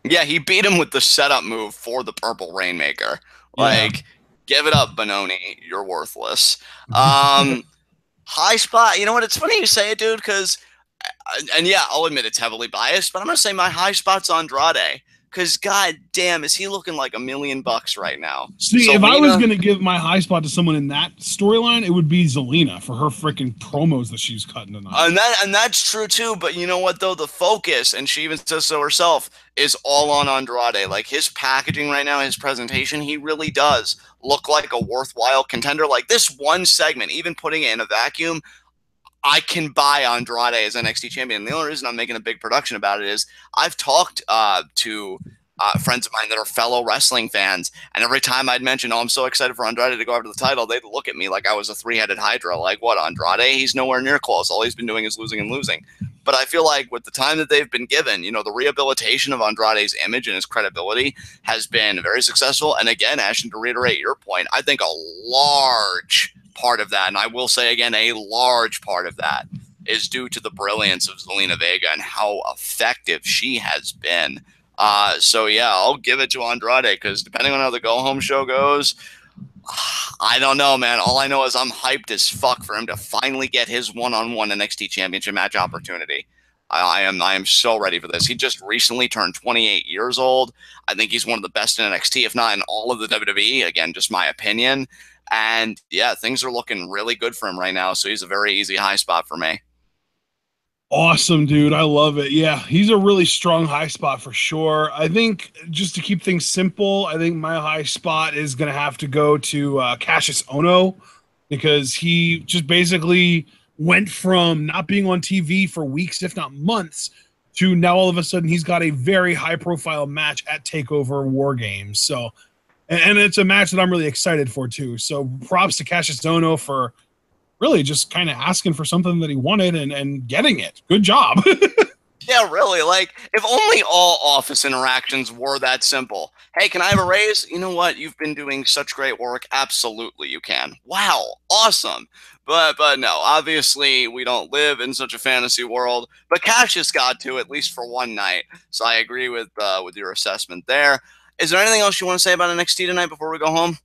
Yeah, he beat him with the setup move for the Purple Rainmaker. Yeah. Like, give it up, Benoni. You're worthless. High spot. You know what? It's funny you say it, dude, because, and yeah, I'll admit it's heavily biased, but I'm going to say my high spot's Andrade. Because, god damn, is he looking like $1 million right now? See, if I was going to give my high spot to someone in that storyline, it would be Zelina for her freaking promos that she's cutting tonight. And that's true too, but you know what though? The focus, and she even says so herself, is all on Andrade. Like his packaging right now, his presentation, he really does look like a worthwhile contender. Like this one segment, even putting it in a vacuum, I can buy Andrade as NXT champion. And the only reason I'm making a big production about it is I've talked to friends of mine that are fellow wrestling fans, and every time I'd mention, oh, I'm so excited for Andrade to go after the title, they'd look at me like I was a three-headed Hydra. Like, what, Andrade? He's nowhere near close. All he's been doing is losing and losing. But I feel like with the time that they've been given, you know, the rehabilitation of Andrade's image and his credibility has been very successful. And again, Ashton, to reiterate your point, I think a large part of that, and I will say again, a large part of that is due to the brilliance of Zelina Vega and how effective she has been. So yeah, I'll give it to Andrade because depending on how the go home show goes, I don't know, man. All I know is I'm hyped as fuck for him to finally get his one-on-one NXT Championship match opportunity. I am so ready for this. He just recently turned 28 years old. I think he's one of the best in NXT, if not in all of the WWE. Again, just my opinion. And yeah, things are looking really good for him right now. So he's a very easy high spot for me. Awesome, dude. I love it. Yeah, he's a really strong high spot for sure. I think just to keep things simple, I think my high spot is going to have to go to Cassius Ohno because he just basically went from not being on TV for weeks, if not months, to now all of a sudden he's got a very high profile match at TakeOver War Games. So, and it's a match that I'm really excited for too. So props to Cassius Ohno for really just kind of asking for something that he wanted and getting it. Good job. Yeah, really. Like, if only all office interactions were that simple. Hey, can I have a raise? You know what? You've been doing such great work. Absolutely, you can. Wow, awesome. But no, obviously we don't live in such a fantasy world. But Cassius got to at least for one night. So I agree with your assessment there. Is there anything else you want to say about NXT tonight before we go home?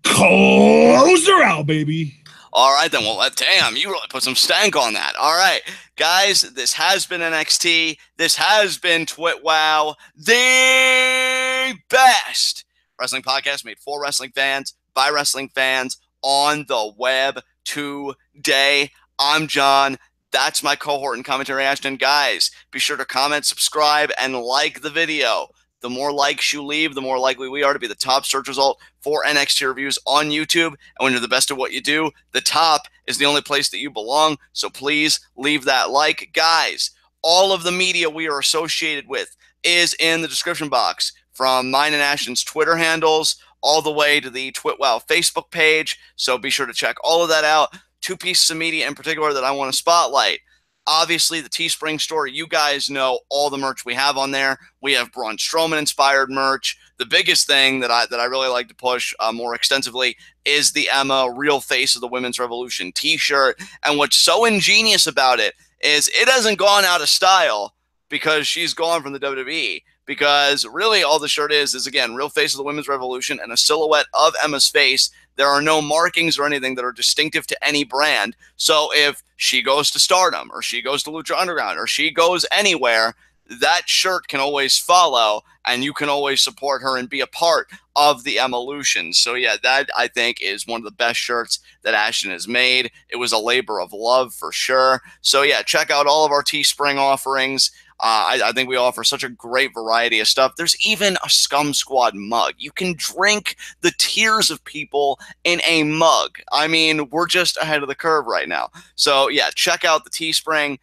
Close her out, baby. All right, then. Well, damn, you really put some stank on that. All right, guys, this has been NXT. This has been TWitWoW, the best wrestling podcast made for wrestling fans, by wrestling fans, on the web today. I'm John. That's my cohort and commentary, Ashton. Guys, be sure to comment, subscribe, and like the video. The more likes you leave, the more likely we are to be the top search result for NXT reviews on YouTube. And when you're the best at what you do, the top is the only place that you belong. So please leave that like. Guys, all of the media we are associated with is in the description box, from mine and Ashton's Twitter handles all the way to the TwitWoW Facebook page. So be sure to check all of that out. Two pieces of media in particular that I want to spotlight. Obviously, the Teespring store, you guys know all the merch we have on there. We have Braun Strowman-inspired merch. The biggest thing that I really like to push more extensively is the Emma Real Face of the Women's Revolution t-shirt. And what's so ingenious about it is it hasn't gone out of style because she's gone from the WWE. Because really all the shirt is again, Real Face of the Women's Revolution and a silhouette of Emma's face. There are no markings or anything that are distinctive to any brand. So if she goes to Stardom or she goes to Lucha Underground or she goes anywhere, that shirt can always follow and you can always support her and be a part of the Evolution. So yeah, that I think is one of the best shirts that Ashton has made. It was a labor of love for sure. So yeah, check out all of our Teespring offerings. I think we offer such a great variety of stuff. There's even a Scum Squad mug. You can drink the tears of people in a mug. I mean, we're just ahead of the curve right now. So yeah, check out the Teespring.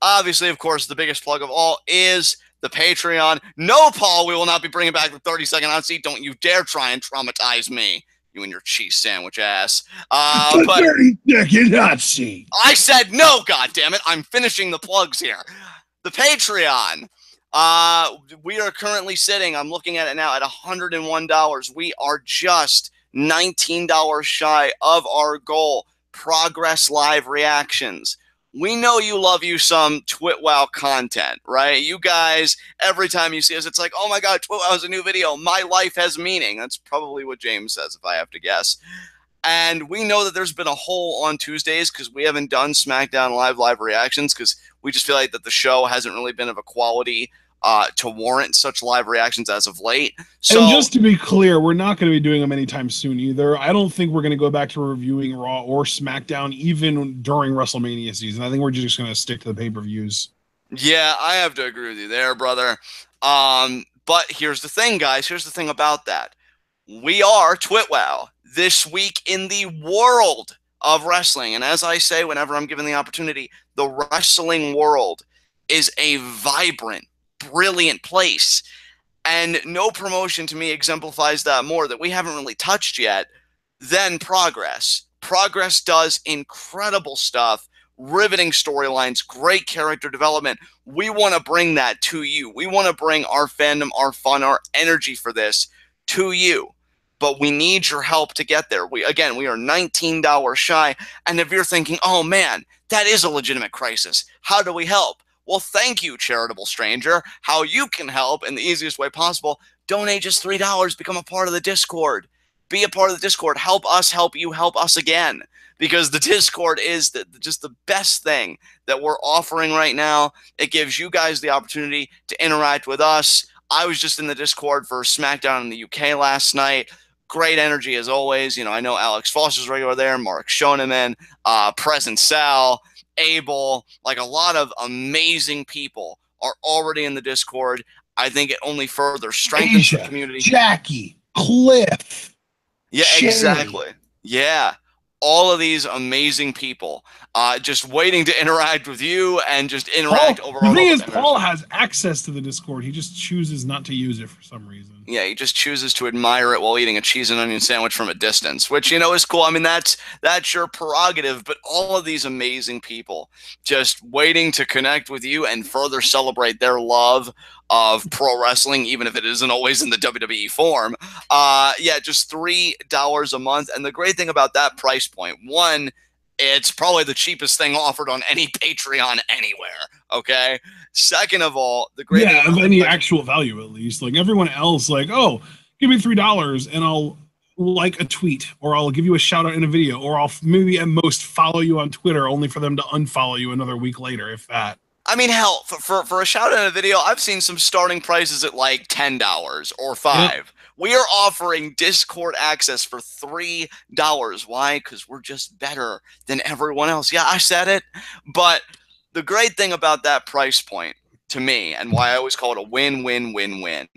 Obviously, of course, the biggest plug of all is the Patreon. No, Paul, we will not be bringing back the 30-second hot seat. Don't you dare try and traumatize me. You and your cheese sandwich ass. The 30-second hot seat. I said no, goddammit. I'm finishing the plugs here. The Patreon. We are currently sitting, I'm looking at it now, at $101. We are just $19 shy of our goal. Progress Live reactions. We know you love you some TwitWoW content, right? You guys, every time you see us, it's like, oh my God, TwitWoW has a new video. My life has meaning. That's probably what James says, if I have to guess. And we know that there's been a hole on Tuesdays because we haven't done SmackDown live reactions because we just feel like that the show hasn't really been of a quality to warrant such live reactions as of late. So, and just to be clear, we're not going to be doing them anytime soon either. I don't think we're going to go back to reviewing Raw or SmackDown even during WrestleMania season. I think we're just going to stick to the pay-per-views. Yeah, I have to agree with you there, brother. But here's the thing, guys. Here's the thing about that. We are TwitWoW, this week in the world of wrestling. And as I say, whenever I'm given the opportunity, the wrestling world is a vibrant, brilliant place. And no promotion to me exemplifies that more that we haven't really touched yet than Progress. Progress does incredible stuff, riveting storylines, great character development. We want to bring that to you. We want to bring our fandom, our fun, our energy for this to you. But we need your help to get there. We are $19 shy. And if you're thinking, oh man, that is a legitimate crisis, how do we help? Well, thank you, charitable stranger. How you can help in the easiest way possible, donate just $3, become a part of the Discord. Be a part of the Discord. Help us help you, help us again. Because the Discord is just the best thing that we're offering right now. It gives you guys the opportunity to interact with us. I was just in the Discord for SmackDown in the UK last night. Great energy as always. You know, I know Alex Foster's regular there, Mark Shoneman, Present Sal, Abel, like a lot of amazing people are already in the Discord. I think it only further strengthens the community. Jackie, Cliff. Yeah, Sherry. Exactly. Yeah. All of these amazing people just waiting to interact with you and just interact overall. The thing is, Paul has access to the Discord. He just chooses not to use it for some reason. Yeah, he just chooses to admire it while eating a cheese and onion sandwich from a distance, which, you know, is cool. I mean, that's your prerogative, but all of these amazing people just waiting to connect with you and further celebrate their love of pro wrestling, even if it isn't always in the WWE form. Yeah, just $3 a month. And the great thing about that price point, one, it's probably the cheapest thing offered on any Patreon anywhere. Okay. Second of all, the great thing of any actual value, at least. Like everyone else, like, oh, give me $3 and I'll like a tweet, or I'll give you a shout out in a video, or I'll maybe at most follow you on Twitter, only for them to unfollow you another week later, if that. I mean, hell, for a shout out in a video, I've seen some starting prices at like $10 or $5. Yep. We are offering Discord access for $3. Why? Because we're just better than everyone else. Yeah, I said it. But the great thing about that price point to me, and why I always call it a win-win-win-win,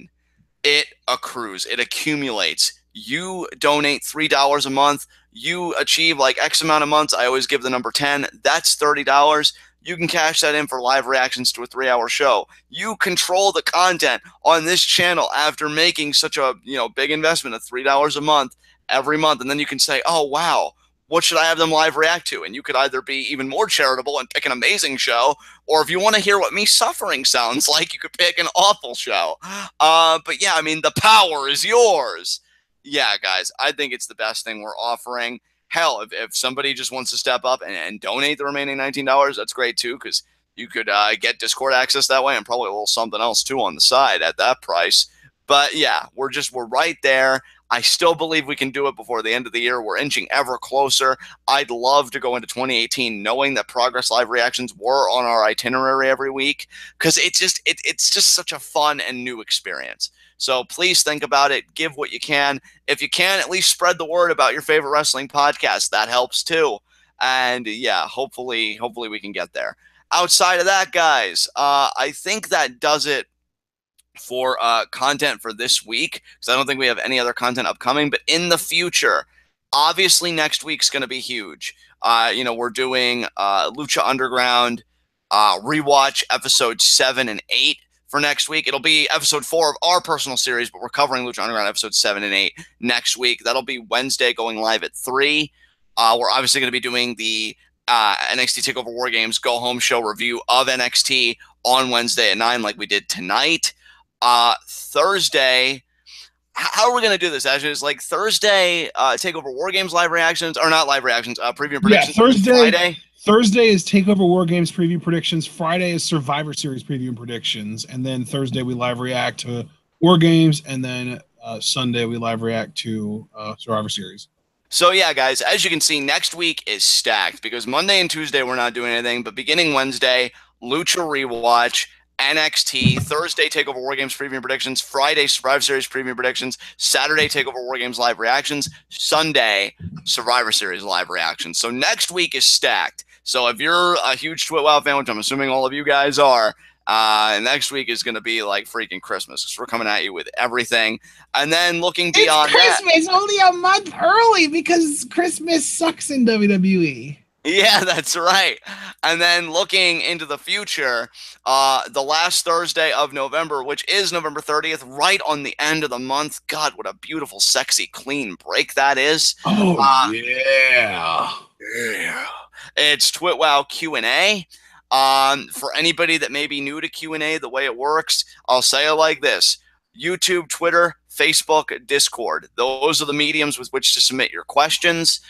it accrues. It accumulates. You donate $3 a month. You achieve like X amount of months. I always give the number 10. That's $30. You can cash that in for live reactions to a 3-hour show. You control the content on this channel after making such a big investment of $3 a month every month. And then you can say, oh, wow, what should I have them live react to? And you could either be even more charitable and pick an amazing show, or if you want to hear what me suffering sounds like, you could pick an awful show. But yeah, I mean, the power is yours. Yeah, guys, I think it's the best thing we're offering. Hell, if somebody just wants to step up and donate the remaining $19, that's great too, because you could get Discord access that way and probably a little something else too on the side at that price. But yeah, we're right there. I still believe we can do it before the end of the year. We're inching ever closer. I'd love to go into 2018 knowing that Progress Live reactions were on our itinerary every week, because it's just such a fun and new experience. So please think about it. Give what you can. If you can, at least spread the word about your favorite wrestling podcast. That helps too. And yeah, hopefully we can get there. Outside of that, guys, I think that does it for content for this week, because I don't think we have any other content upcoming. But in the future, obviously next week's going to be huge. We're doing Lucha Underground rewatch episodes 7 and 8 for next week. It'll be episode 4 of our personal series, but we're covering Lucha Underground episodes 7 and 8 next week. That'll be Wednesday, going live at 3. We're obviously going to be doing the NXT TakeOver War Games Go Home Show review of NXT on Wednesday at 9, like we did tonight. Thursday, how are we going to do this? Actually, it's like Thursday, Takeover War Games live reactions, or not live reactions, preview and Yeah, predictions. Friday. Thursday is Takeover War Games preview predictions. Friday is Survivor Series preview and predictions, and then Thursday we live react to War Games, and then Sunday we live react to Survivor Series. So yeah, guys, as you can see, next week is stacked because Monday and Tuesday we're not doing anything, but beginning Wednesday, Lucha Rewatch, NXT, Thursday Takeover War Games preview and predictions, Friday Survivor Series preview and predictions, Saturday Takeover War Games live reactions, Sunday Survivor Series live reactions. So next week is stacked. So if you're a huge TWitWoW fan, which I'm assuming all of you guys are, next week is going to be like freaking Christmas because we're coming at you with everything. And then looking beyond Christmas, only a month early because Christmas sucks in WWE. Yeah, that's right. And then looking into the future, the last Thursday of November, which is November 30th, right on the end of the month. God, what a beautiful, sexy, clean break that is. Oh, yeah. Yeah. It's TWitWoW Q&A. For anybody that may be new to Q&A, the way it works, I'll say it like this. YouTube, Twitter, Facebook, Discord. Those are the mediums with which to submit your questions.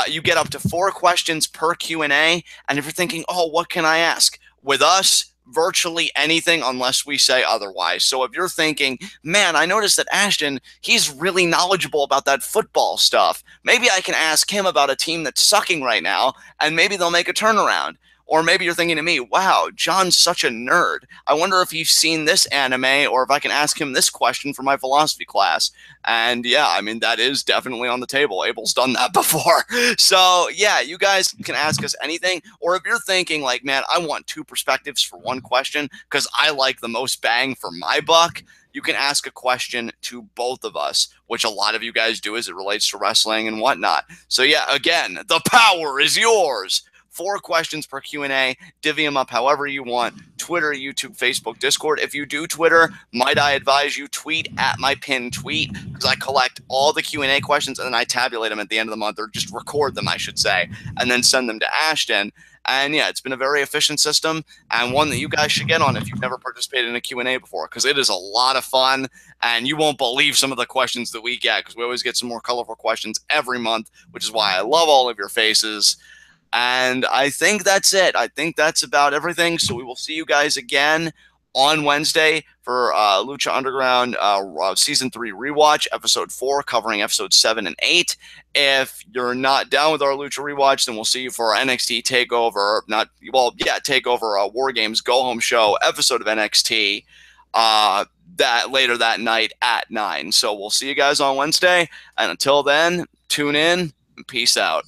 You get up to 4 questions per Q&A, and if you're thinking, oh, what can I ask? With us, virtually anything unless we say otherwise. So if you're thinking, man, I noticed that Ashton, he's really knowledgeable about that football stuff. Maybe I can ask him about a team that's sucking right now, and maybe they'll make a turnaround. Or maybe you're thinking to me, wow, John's such a nerd. I wonder if he's seen this anime or if I can ask him this question for my philosophy class. And yeah, I mean, that is definitely on the table. Abel's done that before. So yeah, you guys can ask us anything. Or if you're thinking like, man, I want 2 perspectives for one question because I like the most bang for my buck, you can ask a question to both of us, which a lot of you guys do as it relates to wrestling and whatnot. So yeah, again, the power is yours. 4 questions per Q&A. Divvy them up however you want. Twitter, YouTube, Facebook, Discord. If you do Twitter, might I advise you tweet at my pinned tweet because I collect all the Q&A questions and then I tabulate them at the end of the month, or just record them, I should say, and then send them to Ashton. And yeah, it's been a very efficient system and one that you guys should get on if you've never participated in a Q&A before because it is a lot of fun and you won't believe some of the questions that we get because we always get some more colorful questions every month, which is why I love all of your faces. And I think that's it. I think that's about everything. So we will see you guys again on Wednesday for Lucha Underground Season 3 Rewatch, Episode 4, covering Episodes 7 and 8. If you're not down with our Lucha Rewatch, then we'll see you for our NXT TakeOver, TakeOver War Games Go Home Show episode of NXT that later that night at 9. So we'll see you guys on Wednesday. And until then, tune in and peace out.